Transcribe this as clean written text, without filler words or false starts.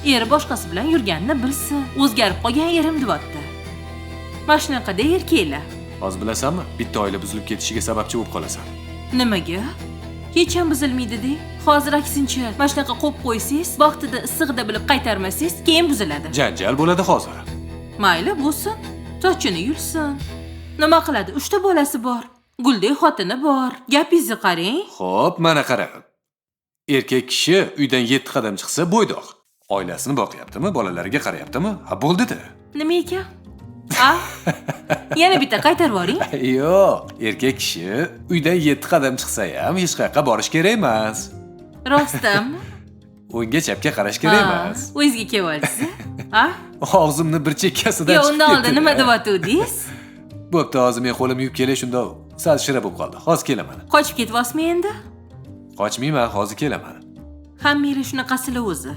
eri boshqasi bilan yurganini bilsin. O'zgarib qolgan erim deyapti. Mana shunaqada erkaklar. Hozir bilasanmi, bitta oila buzilib ketishiga sababchi bo'lib qolasan. Nimaga? Hech ham buzilmaydi-de. Hozir aksincha, mana shunaqa qo'yib qo'ysangiz, vaqtida issig'ida bilib qaytarmasangiz, keyin buziladi. Janjal bo'ladi hozir. Mayli, bo'lsin. Sochini yulsin. Nima qiladi? 3 ta bolasi bor. Guldek xotini bor. Gapingizni qarang. Xo'p, mana qara. Erkak kishi uydan 7 qadam chiqsa bo'ydoq. Oilasini boqyaptimi, bolalariga qarayaptimi? Ha, bo'ldi-da. Nima ekan? Yana bitta qaytarib yuboring. Yo'q, erkak kishi uydan 7 qadam chiqsa ham hech qayerga borish kerak emas. Rostmi? O'ngga chapga qarash kerak emas. O'zingizga kelyapsiz. Og'zimni bir chekkasidan chiqib ketdi. Undan oldin nima deyotdingiz? Bo'pti, hozir men qo'lim yuvib kelay, shunda sal shira bo'lib qoldi. Hozir kelaman. Qochib ketyapsizmi endi? Qochmayman, hozir kelaman. Hammanglar shunaqasilar o'zi.